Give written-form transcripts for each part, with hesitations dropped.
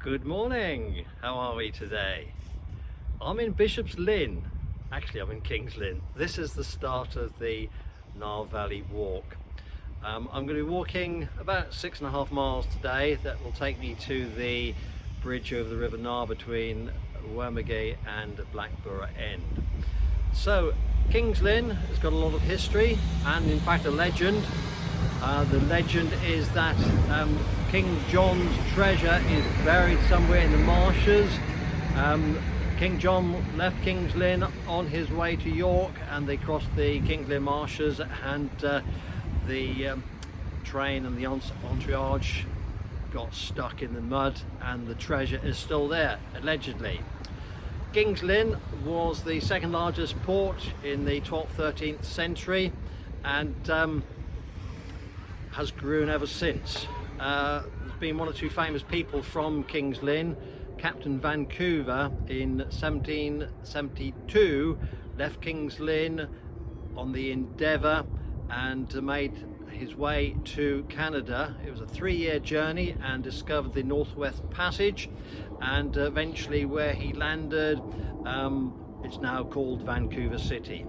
Good morning. How are we today? I'm in Bishop's Lynn. Actually, I'm in King's Lynn. This is the start of the Nar Valley Walk. I'm going to be walking about 6.5 miles today. That will take me to the bridge over the River Nar between Wormegay and Blackborough End. So, King's Lynn has got a lot of history and in fact a legend. The legend is that King John's treasure is buried somewhere in the marshes. King John left King's Lynn on his way to York, and they crossed the King's Lynn marshes, and the train and the entourage got stuck in the mud, and the treasure is still there, allegedly. King's Lynn was the second largest port in the 12th, 13th century, and has grown ever since. There's been one or two famous people from King's Lynn. Captain Vancouver in 1772 left King's Lynn on the Endeavour and made his way to Canada. It was a 3-year journey, and discovered the Northwest Passage, and eventually where he landed, it's now called Vancouver City.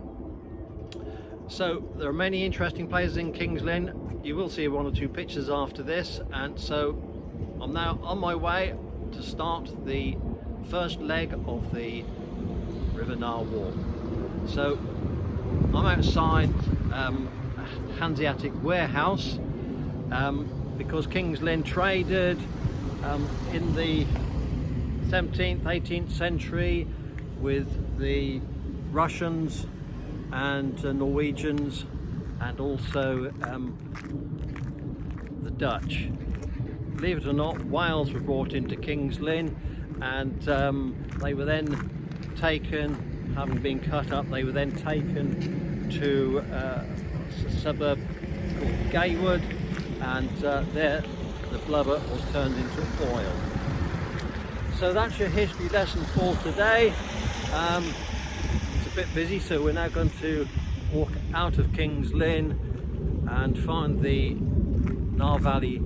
So there are many interesting places in King's Lynn. You will see one or two pictures after this, and so I'm now on my way to start the first leg of the River Nar Walk. So I'm outside Hanseatic Warehouse because King's Lynn traded in the 17th, 18th century with the Russians and Norwegians, and also the Dutch. Believe it or not, whales were brought into King's Lynn, and they were then taken, having been cut up, they were then taken to a suburb called Gaywood, and there the blubber was turned into oil. So that's your history lesson for today. It's a bit busy, so we're now going to walk out of King's Lynn and find the Nar Valley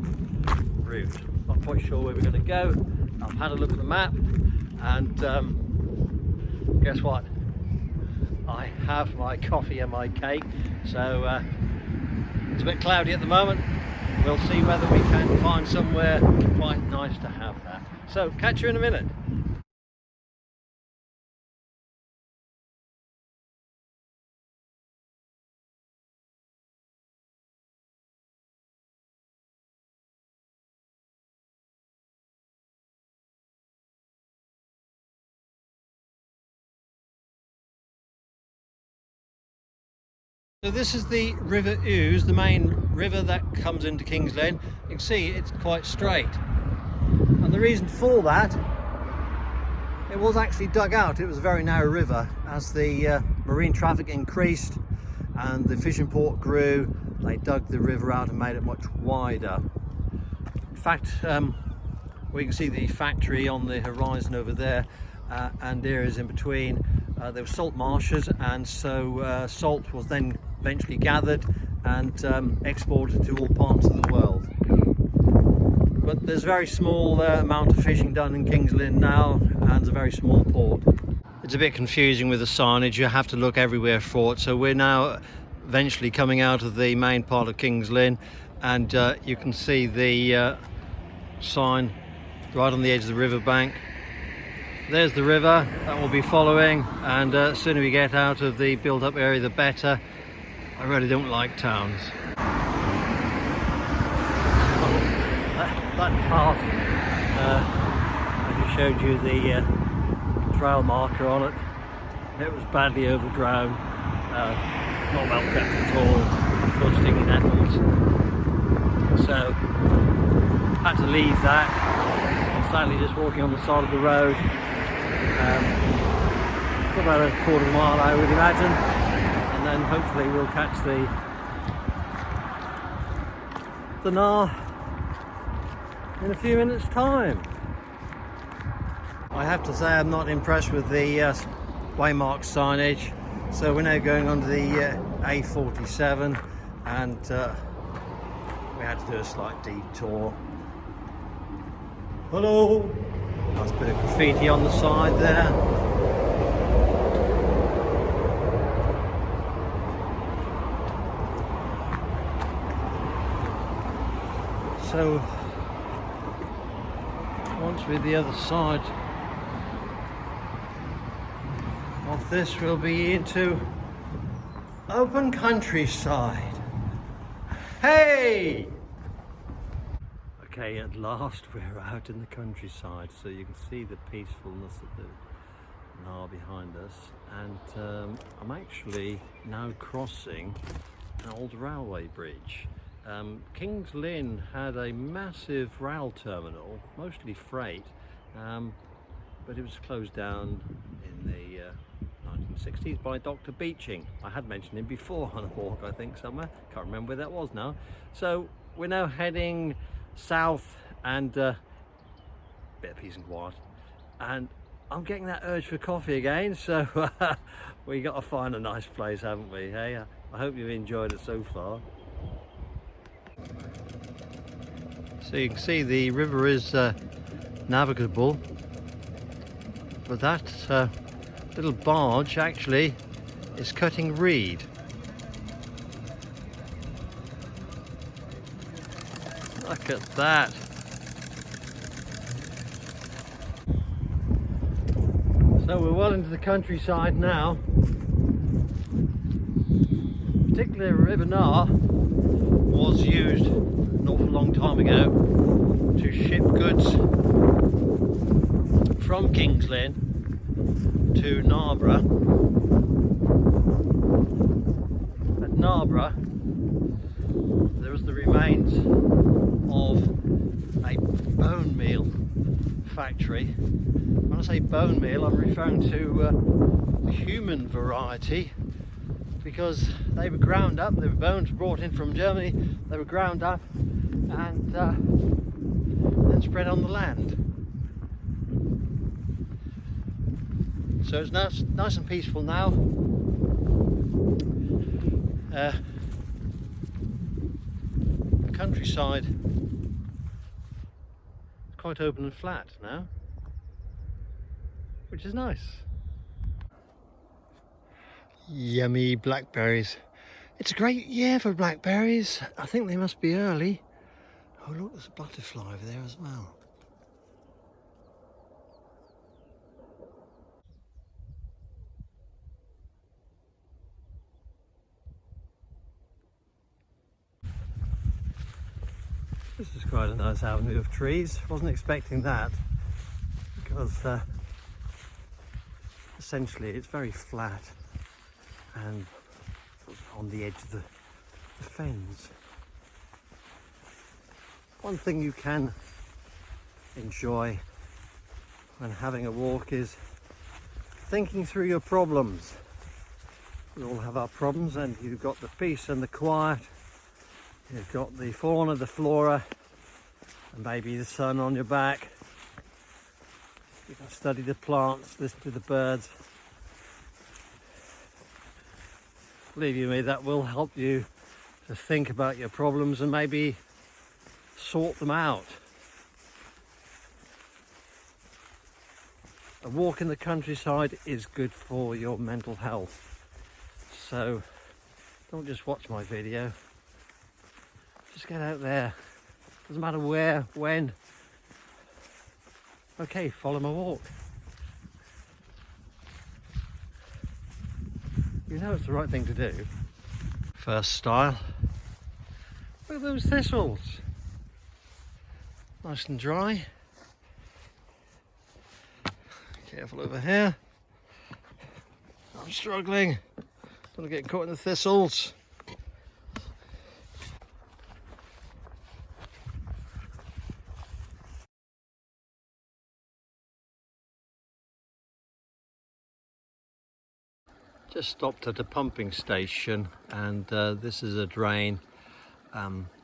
route. Not quite sure where we're going to go. I've had a look at the map, and guess what? I have my coffee and my cake, so it's a bit cloudy at the moment. We'll see whether we can find somewhere quite nice to have that. So catch you in a minute. So this is the River Ouse, the main river that comes into King's Lynn. You can see it's quite straight. And the reason for that, it was actually dug out. It was a very narrow river. As the marine traffic increased and the fishing port grew, they dug the river out and made it much wider. In fact, we can see the factory on the horizon over there, and areas in between. There were salt marshes, and so salt was then eventually gathered and exported to all parts of the world. But there's a very small amount of fishing done in King's Lynn now, and it's a very small port. It's a bit confusing with the signage. You have to look everywhere for it. So we're now eventually coming out of the main part of King's Lynn, and you can see the sign right on the edge of the riverbank. There's the river that we'll be following, and the sooner we get out of the built-up area the better. I really don't like towns. That path, I just showed you the trail marker on it. It was badly overgrown, not well kept at all, full of sticky nettles. So had to leave that. I'm sadly just walking on the side of the road. For about a quarter of a mile, I would imagine, and then hopefully we'll catch the Nar in a few minutes time. I have to say I'm not impressed with the waymark signage, so we're now going onto the A47, and we had to do a slight detour. Hello! Nice bit of graffiti on the side there. So once we're the other side of this, we'll be into open countryside. Hey! Okay, at last we're out in the countryside, so you can see the peacefulness of the Nar behind us, and I'm actually now crossing an old railway bridge. King's Lynn had a massive rail terminal, mostly freight, but it was closed down in the 1960s by Dr. Beeching. I had mentioned him before on a walk, I think, somewhere. Can't remember where that was now. So we're now heading south and bit of peace and quiet. And I'm getting that urge for coffee again, so we got to find a nice place, haven't we? Hey, I hope you've enjoyed it so far. So you can see the river is navigable, but that little barge actually is cutting reed. Look at that. So we're well into the countryside now. Particularly River Nar was used an awful long time ago to ship goods from King's Lynn to Narborough. At Narborough there was the remains of a bone meal factory. When I say bone meal, I'm referring to the human variety, because they were ground up, they were bones brought in from Germany, they were ground up and then spread on the land. So it's nice and peaceful now. The countryside is quite open and flat now, which is nice. Yummy blackberries. It's a great year for blackberries. I think they must be early. Oh look, there's a butterfly over there as well. This is quite a nice avenue of trees. Wasn't expecting that, because essentially it's very flat and on the edge of the fens. One thing you can enjoy when having a walk is thinking through your problems. We all have our problems, and you've got the peace and the quiet. You've got the fauna, the flora, and maybe the sun on your back. You can study the plants, listen to the birds. Believe you me, that will help you to think about your problems and maybe sort them out. A walk in the countryside is good for your mental health. So don't just watch my video. Just get out there. Doesn't matter where, when. Okay, follow my walk. You know it's the right thing to do. First style. Look at those thistles. Nice and dry. Careful over here. I'm struggling. Don't want to get caught in the thistles. Just stopped at a pumping station, and this is a drain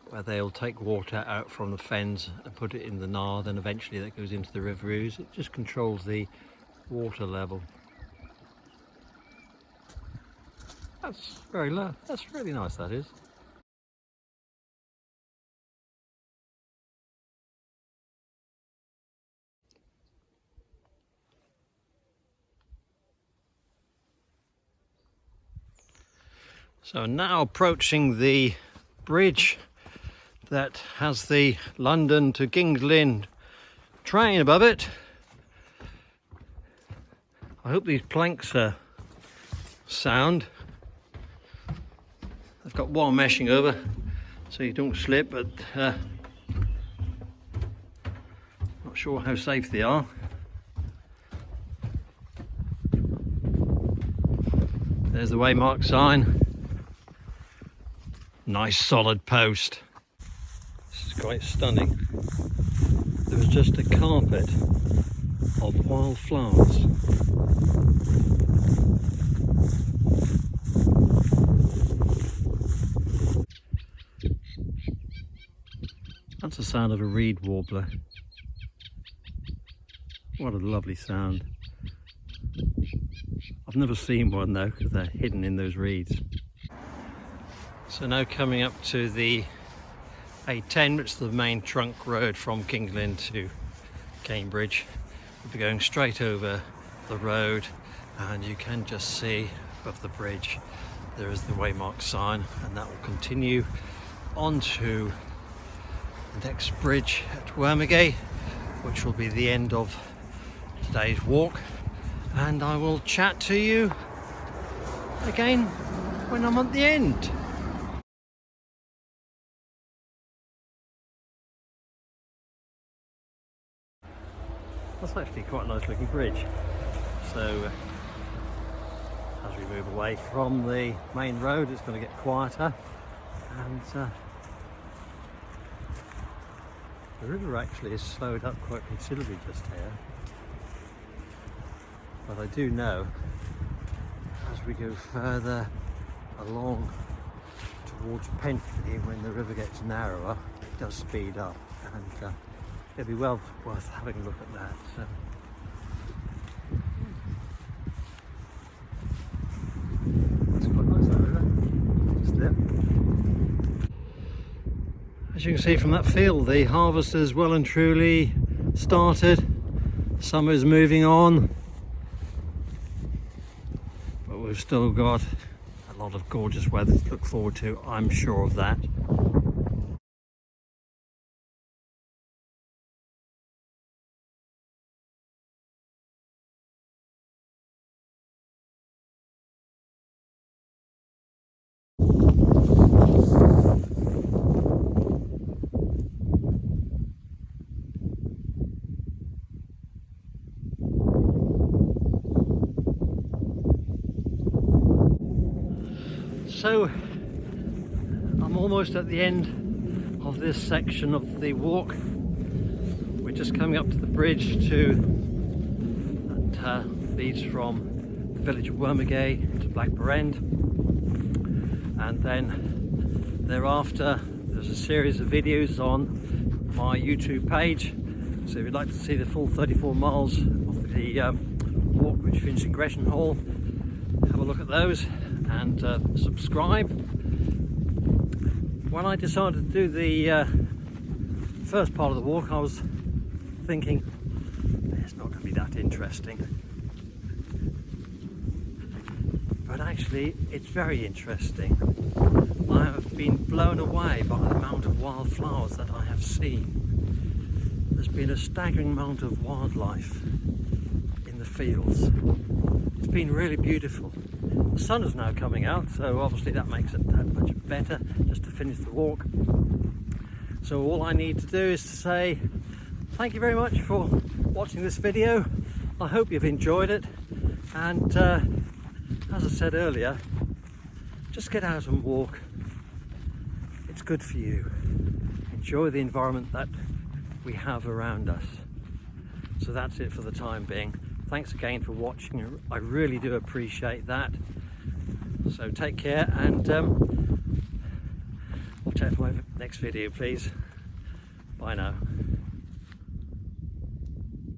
where they'll take water out from the fens and put it in the Nar, then eventually that goes into the River Ouse. It just controls the water level. That's very low. That's really nice, that is. So now approaching the bridge that has the London to King's Lynn train above it. I hope these planks are sound. They've got wire meshing over so you don't slip, but not sure how safe they are. There's the waymark sign. Nice solid post. This is quite stunning. There was just a carpet of wildflowers. That's the sound of a reed warbler. What a lovely sound. I've never seen one though, because they're hidden in those reeds. So now coming up to the A10, which is the main trunk road from King's Lynn to Cambridge. We'll be going straight over the road, and you can just see above the bridge there is the waymark sign, and that will continue on to the next bridge at Wormegay, which will be the end of today's walk. And I will chat to you again when I'm at the end. That's actually quite a nice looking bridge. So as we move away from the main road, it's going to get quieter, and the river actually has slowed up quite considerably just here. But I do know as we go further along towards Pentley, when the river gets narrower, it does speed up, and it'll be well worth having a look at that. So. That's quite nice, that river. Just there. As you can see from that field, the harvest is well and truly started. Summer's moving on. We've still got a lot of gorgeous weather to look forward to, I'm sure of that. So I'm almost at the end of this section of the walk. We're just coming up to the bridge that leads from the village of Wormegay to Blackburn End, and then thereafter there's a series of videos on my YouTube page. So if you'd like to see the full 34 miles of the walk which finished in Gresham Hall, have a look at those and subscribe. When I decided to do the first part of the walk, I was thinking it's not going to be that interesting, but actually it's very interesting. I have been blown away by the amount of wildflowers that I have seen. There's been a staggering amount of wildlife in the fields. It's been really beautiful. The sun is now coming out, so obviously that makes it that much better just to finish the walk. So all I need to do is to say thank you very much for watching this video. I hope you've enjoyed it, and as I said earlier, just get out and walk. It's good for you. Enjoy the environment that we have around us. So that's it for the time being. Thanks again for watching. I really do appreciate that. So take care, and watch out for my next video, please. Bye now.